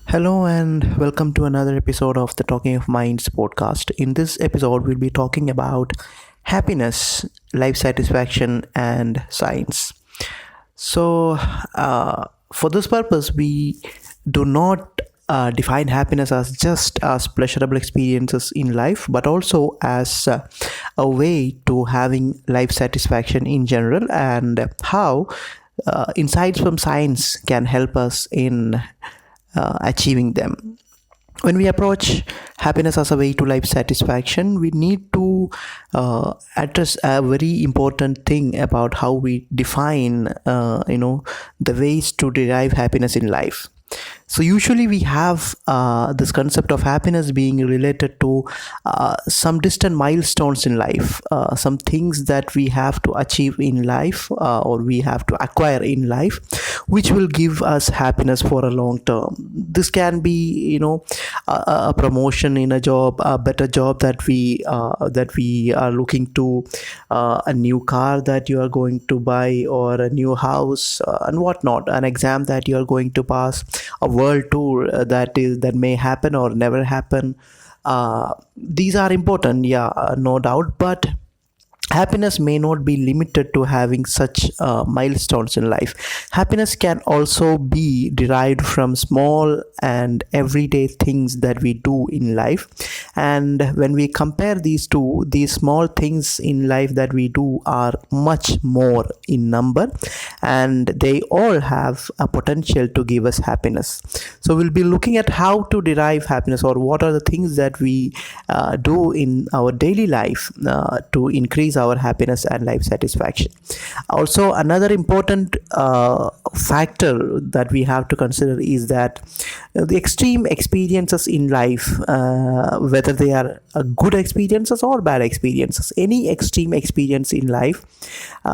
Hello and welcome to another episode of the Talking of Minds podcast. In this episode, we'll be talking about happiness, life satisfaction, and science. So, for this purpose, we do not define happiness as just as pleasurable experiences in life, but also as a way to having life satisfaction in general, and how insights from science can help us in achieving them. When we approach happiness as a way to life satisfaction, we need to address a very important thing about how we define the ways to derive happiness in life. So usually we have this concept of happiness being related to some distant milestones in life, some things that we have to achieve in life, or we have to acquire in life, which will give us happiness for a long term. This can be, a promotion in a job, a better job that we are looking to, a new car that you are going to buy, or a new house, and whatnot, an exam that you are going to pass, a world tour that may happen or never happen. These are important, yeah, no doubt, but happiness may not be limited to having such milestones in life. Happiness can also be derived from small and everyday things that we do in life. And when we compare these two, these small things in life that we do are much more in number, and they all have a potential to give us happiness. So we'll be looking at how to derive happiness, or what are the things that we do in our daily life to increase our happiness and life satisfaction. Also, another important factor that we have to consider is that the extreme experiences in life, whether they are good experiences or bad experiences, any extreme experience in life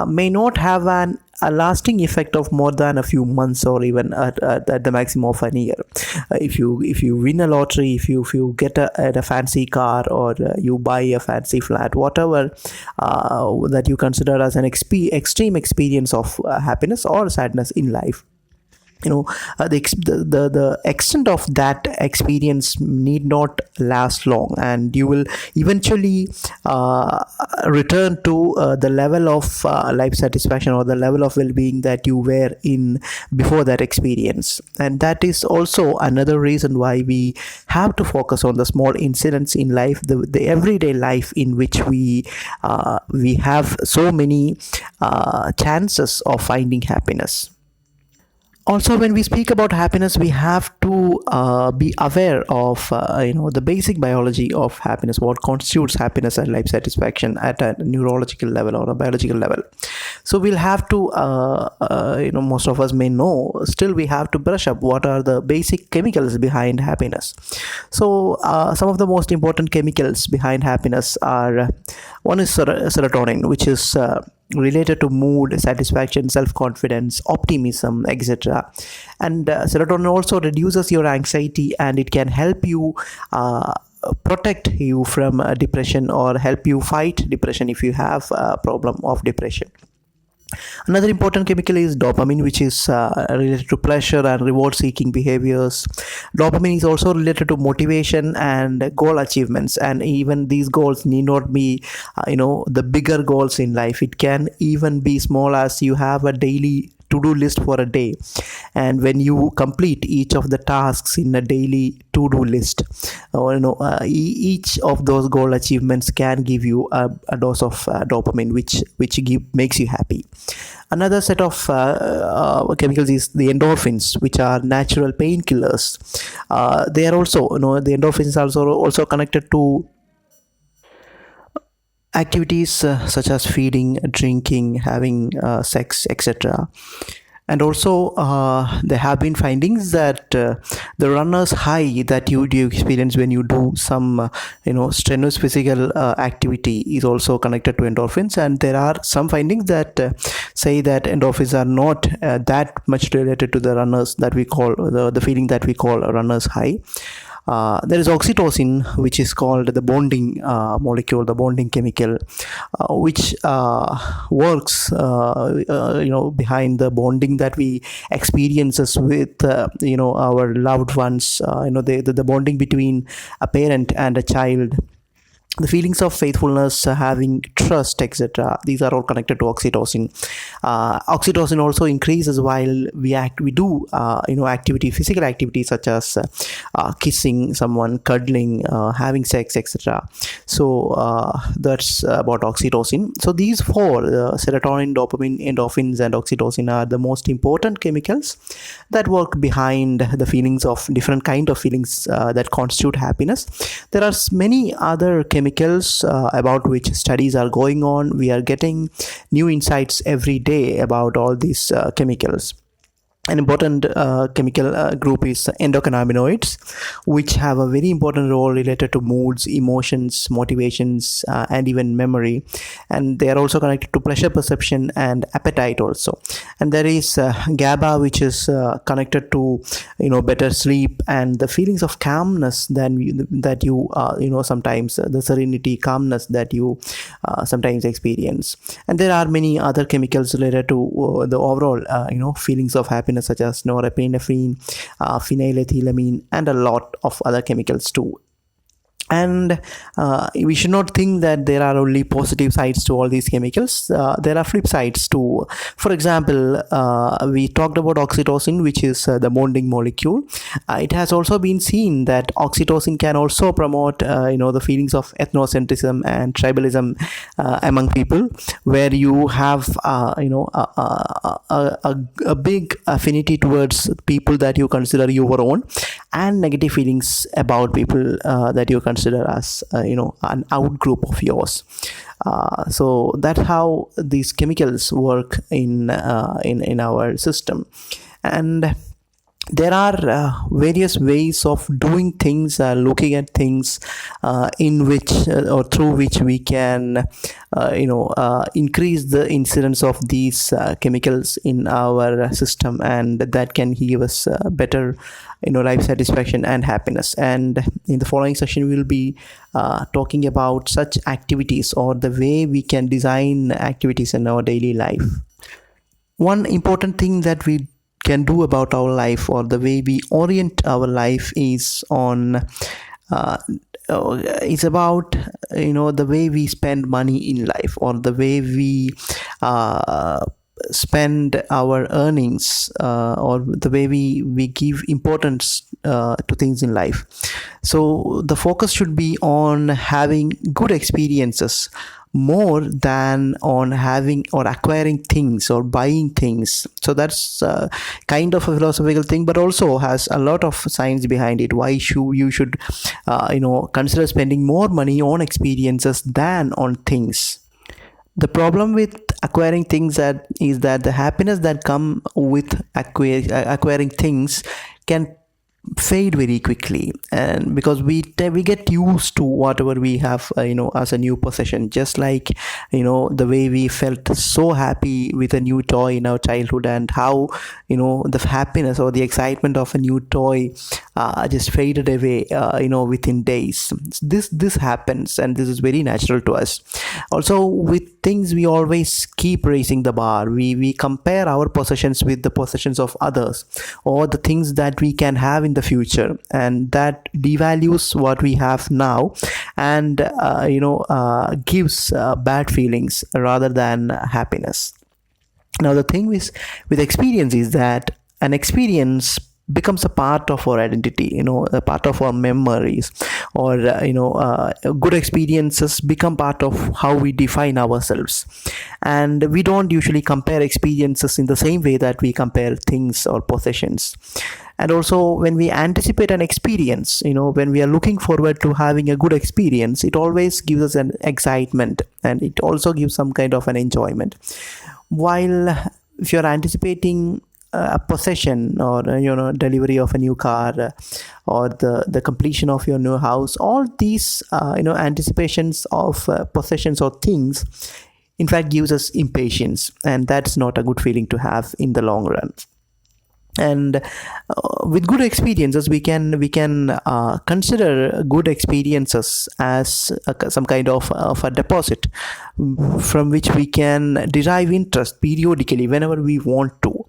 may not have a lasting effect of more than a few months, or even at the maximum of an year. If you win a lottery, if you get a fancy car, or you buy a fancy flat, whatever that you consider as an extreme experience of happiness or sadness in life, the extent of that experience need not last long, and you will eventually return to the level of life satisfaction, or the level of well-being that you were in before that experience. And that is also another reason why we have to focus on the small incidents in life, the everyday life in which we have so many chances of finding happiness. Also, when we speak about happiness, we have to be aware of the basic biology of happiness, what constitutes happiness and life satisfaction at a neurological level or a biological level. So we'll have to most of us may know, still we have to brush up what are the basic chemicals behind happiness. So some of the most important chemicals behind happiness are, one is serotonin, which is related to mood, satisfaction, self-confidence, optimism, etc. And serotonin also reduces your anxiety, and it can help you protect you from depression, or help you fight depression if you have a problem of depression. Another important chemical is dopamine, which is related to pleasure and reward seeking behaviors. Dopamine is also related to motivation and goal achievements, and even these goals need not be the bigger goals in life. It can even be small, as you have a daily to-do list for a day, and when you complete each of the tasks in a daily to-do list, each of those goal achievements can give you a dose of dopamine, which makes you happy. Another set of chemicals is the endorphins, which are natural painkillers. They are also, the endorphins are also connected to activities such as feeding, drinking, having sex, etc. And also there have been findings that the runner's high that you experience when you do some strenuous physical activity is also connected to endorphins. And there are some findings that say that endorphins are not that much related to the runners that we call the feeling that we call a runner's high. There is oxytocin, which is called the bonding molecule, the bonding chemical, which works, behind the bonding that we experiences with, our loved ones. The bonding between a parent and a child, the feelings of faithfulness, having trust, etc. These are all connected to oxytocin. Oxytocin also increases while we do activity, physical activity, such as kissing someone, cuddling, having sex, etc. So that's about oxytocin. So these four, serotonin, dopamine, endorphins, and oxytocin, are the most important chemicals that work behind the feelings of different kind of feelings that constitute happiness. There are many other chemicals about which studies are going on. We are getting new insights every day about all these chemicals. An important chemical group is endocannabinoids, which have a very important role related to moods, emotions, motivations, and even memory. And they are also connected to pleasure perception and appetite also. And there is GABA, which is connected to better sleep and the feelings of calmness that you sometimes, the serenity, calmness that you sometimes experience. And there are many other chemicals related to the overall feelings of happiness, such as norepinephrine, phenylethylamine, and a lot of other chemicals too. And we should not think that there are only positive sides to all these chemicals. There are flip sides too. For example, we talked about oxytocin, which is the bonding molecule. It has also been seen that oxytocin can also promote the feelings of ethnocentrism and tribalism among people, where you have a big affinity towards people that you consider your own, and negative feelings about people that you consider as an out group of yours. So that's how these chemicals work in our system. And there are various ways of doing things, looking at things, in which or through which we can increase the incidence of these chemicals in our system, and that can give us better life satisfaction and happiness. And in the following session, we will be talking about such activities, or the way we can design activities in our daily life. One important thing that we can do about our life, or the way we orient our life, is it's about the way we spend money in life, or the way we spend our earnings, or the way we give importance to things in life. So the focus should be on having good experiences more than on having or acquiring things or buying things. So that's kind of a philosophical thing, but also has a lot of science behind it. Why you should consider spending more money on experiences than on things. The problem with acquiring things is that the happiness that come with acquiring things can fade very quickly, and because we get used to whatever we have as a new possession, just like the way we felt so happy with a new toy in our childhood, and how the happiness or the excitement of a new toy just faded away within days. This happens, and this is very natural to us. Also, with things, we always keep raising the bar. We compare our possessions with the possessions of others, or the things that we can have in the future, and that devalues what we have now, and gives bad feelings rather than happiness. Now, the thing with experience is that an experience becomes a part of our identity, a part of our memories, or good experiences become part of how we define ourselves. And we don't usually compare experiences in the same way that we compare things or possessions. And also, when we anticipate an experience, when we are looking forward to having a good experience, it always gives us an excitement, and it also gives some kind of an enjoyment. While if you're anticipating a possession, or delivery of a new car, or the completion of your new house, all these anticipations of possessions or things, in fact, gives us impatience, and that's not a good feeling to have in the long run. And with good experiences, we can consider good experiences as some kind of a deposit from which we can derive interest periodically whenever we want to.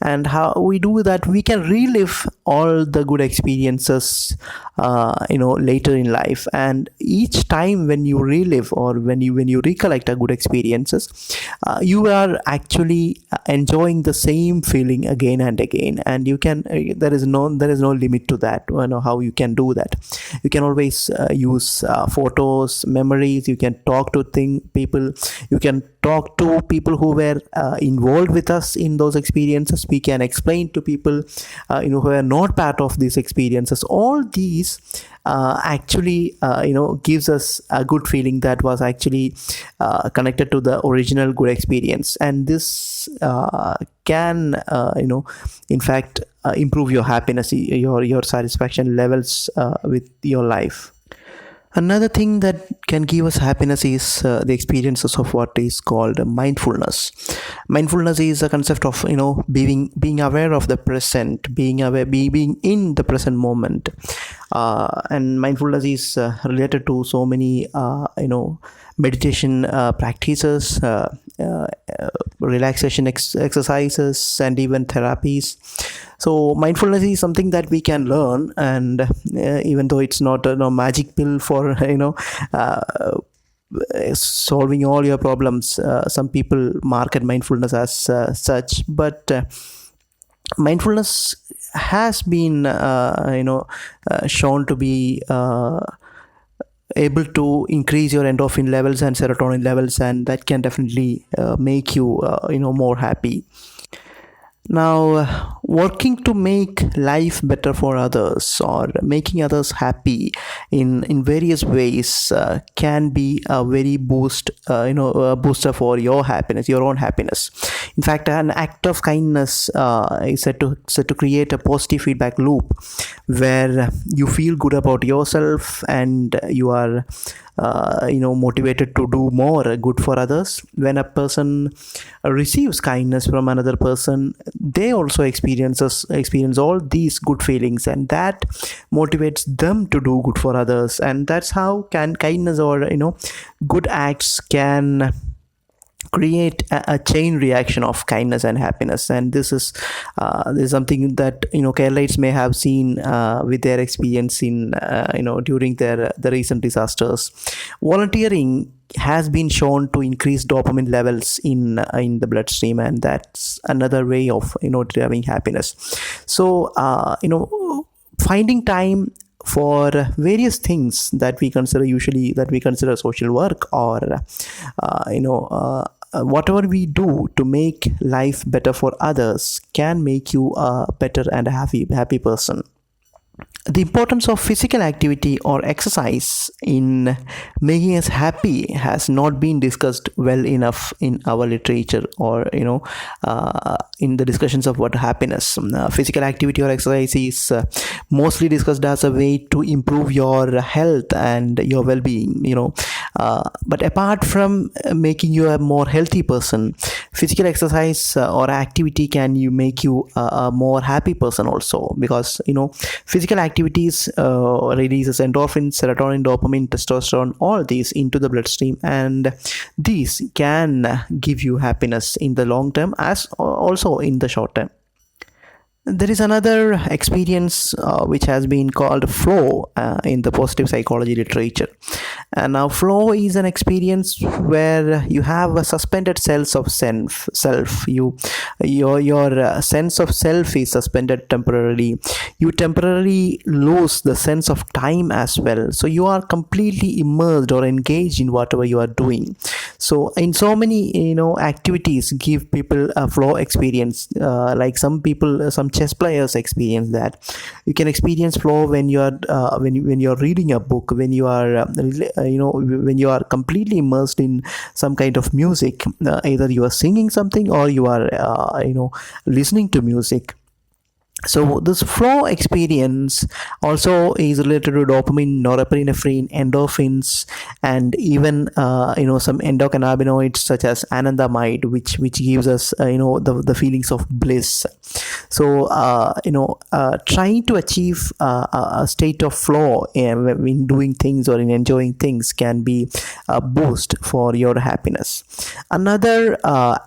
And how we do that, we can relive all the good experiences later in life. And each time when you relive, or when you recollect a good experiences, you are actually enjoying the same feeling again and again. And you can there is no limit to that. How you can do that. You can always use photos, memories. You can talk to people. You can talk to people who were involved with us in those experiences. We can explain to people who are not part of these experiences. All these actually gives us a good feeling that was actually connected to the original good experience. And this can in fact improve your happiness, your satisfaction levels with your life. Another thing that can give us happiness is the experiences of what is called mindfulness. Mindfulness is a concept of being aware of the present, being in the present moment. And mindfulness is related to so many meditation practices, relaxation exercises, and even therapies. So mindfulness is something that we can learn. And even though it's not a magic pill for solving all your problems, some people market mindfulness as such. But mindfulness has been shown to be able to increase your endorphin levels and serotonin levels, and that can definitely make you more happy. Now, working to make life better for others, or making others happy in various ways, can be a very a booster for your happiness, your own happiness. In fact, an act of kindness is said to create a positive feedback loop, where you feel good about yourself, and you are motivated to do more good for others. When a person receives kindness from another person, they also experience all these good feelings, and that motivates them to do good for others. And that's how kindness, or good acts, can create a chain reaction of kindness and happiness. And this is something that Keralites may have seen with their experience in during the recent disasters. Volunteering has been shown to increase dopamine levels in the bloodstream, and that's another way of deriving happiness. So finding time for various things that we consider social work, or whatever we do to make life better for others, can make you a better and a happy person. The importance of physical activity or exercise in making us happy has not been discussed well enough in our literature, or in the discussions of what happiness. Physical activity or exercise is mostly discussed as a way to improve your health and your well-being. But apart from making you a more healthy person, physical exercise or activity can make you a more happy person also, because physical activities releases endorphins, serotonin, dopamine, testosterone, all these into the bloodstream, and these can give you happiness in the long term as also in the short term. There is another experience which has been called flow in the positive psychology literature. And now, flow is an experience where you have a suspended sense of self. Your sense of self is suspended temporarily. You temporarily lose the sense of time as well. So you are completely immersed or engaged in whatever you are doing. So in so many activities give people a flow experience. Like some chess players experience that. You can experience flow when you are when you are reading a book, when you are when you are completely immersed in some kind of music. Either you are singing something, or you are listening to music. So this flow experience also is related to dopamine, norepinephrine, endorphins, and even some endocannabinoids such as anandamide, which gives us the feelings of bliss. So trying to achieve a state of flow in doing things or in enjoying things can be a boost for your happiness. Another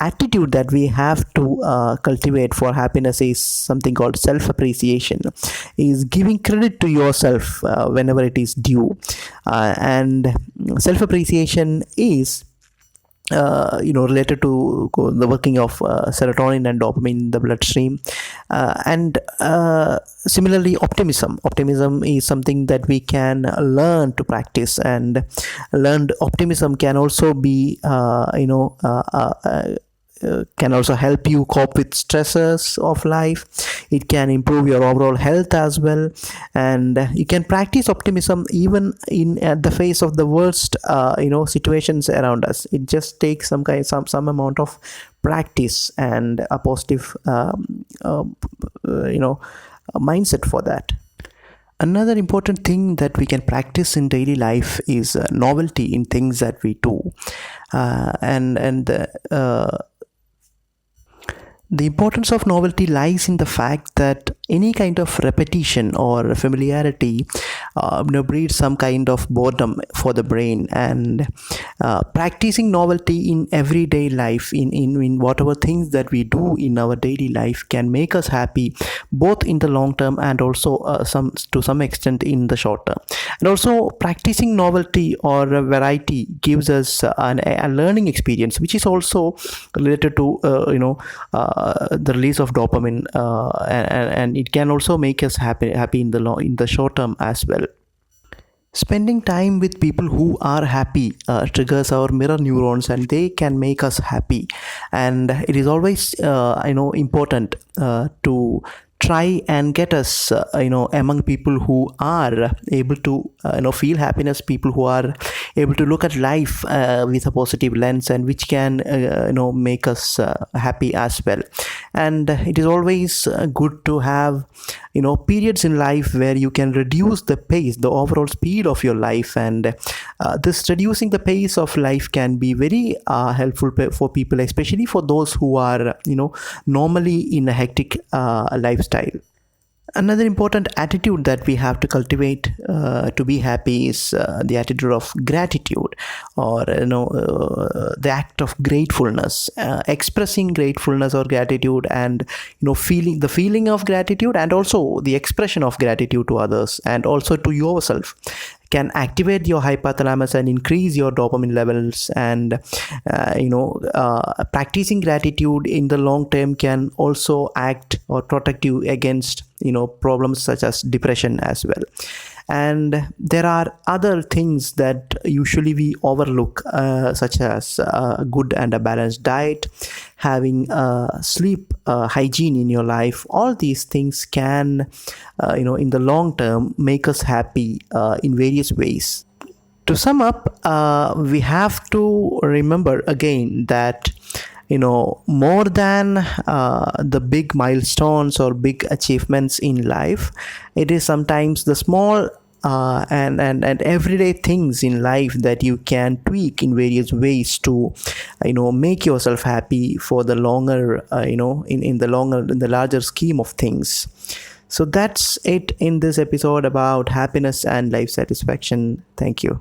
attitude that we have to cultivate for happiness is something called self appreciation, is giving credit to yourself whenever it is due. And self appreciation is related to the working of serotonin and dopamine in the bloodstream. And similarly, optimism is something that we can learn to practice, and learned optimism can also be can also help you cope with stresses of life. It can improve your overall health as well, and you can practice optimism even in at the face of the worst situations around us. It just takes some amount of practice and a positive mindset for that. Another important thing that we can practice in daily life is novelty in things that we do. And the importance of novelty lies in the fact that any kind of repetition or familiarity breeds some kind of boredom for the brain, and practicing novelty in everyday life, in whatever things that we do in our daily life, can make us happy both in the long term and also to some extent in the short term. And also, practicing novelty or variety gives us a learning experience, which is also related to the release of dopamine, and it can also make us happy in the short term as well. Spending time with people who are happy triggers our mirror neurons, and they can make us happy. And it is always important to try and get us among people who are able to feel happiness, people who are able to look at life with a positive lens, and which can make us happy as well. And it is always good to have periods in life where you can reduce the pace, the overall speed of your life. And this reducing the pace of life can be very helpful for people, especially for those who are normally in a hectic lifestyle. Another important attitude that we have to cultivate to be happy is the attitude of gratitude, or the act of gratefulness, expressing gratefulness or gratitude, and feeling the feeling of gratitude, and also the expression of gratitude to others and also to yourself, can activate your hypothalamus and increase your dopamine levels. And practicing gratitude in the long term can also act or protect you against problems such as depression as well. And there are other things that usually we overlook, such as a good and a balanced diet, having sleep hygiene in your life. All these things can in the long term make us happy in various ways. To sum up, we have to remember again that more than the big milestones or big achievements in life, it is sometimes the small and everyday things in life that you can tweak in various ways to make yourself happy for the longer in the larger scheme of things. So that's it in this episode about happiness and life satisfaction. Thank you.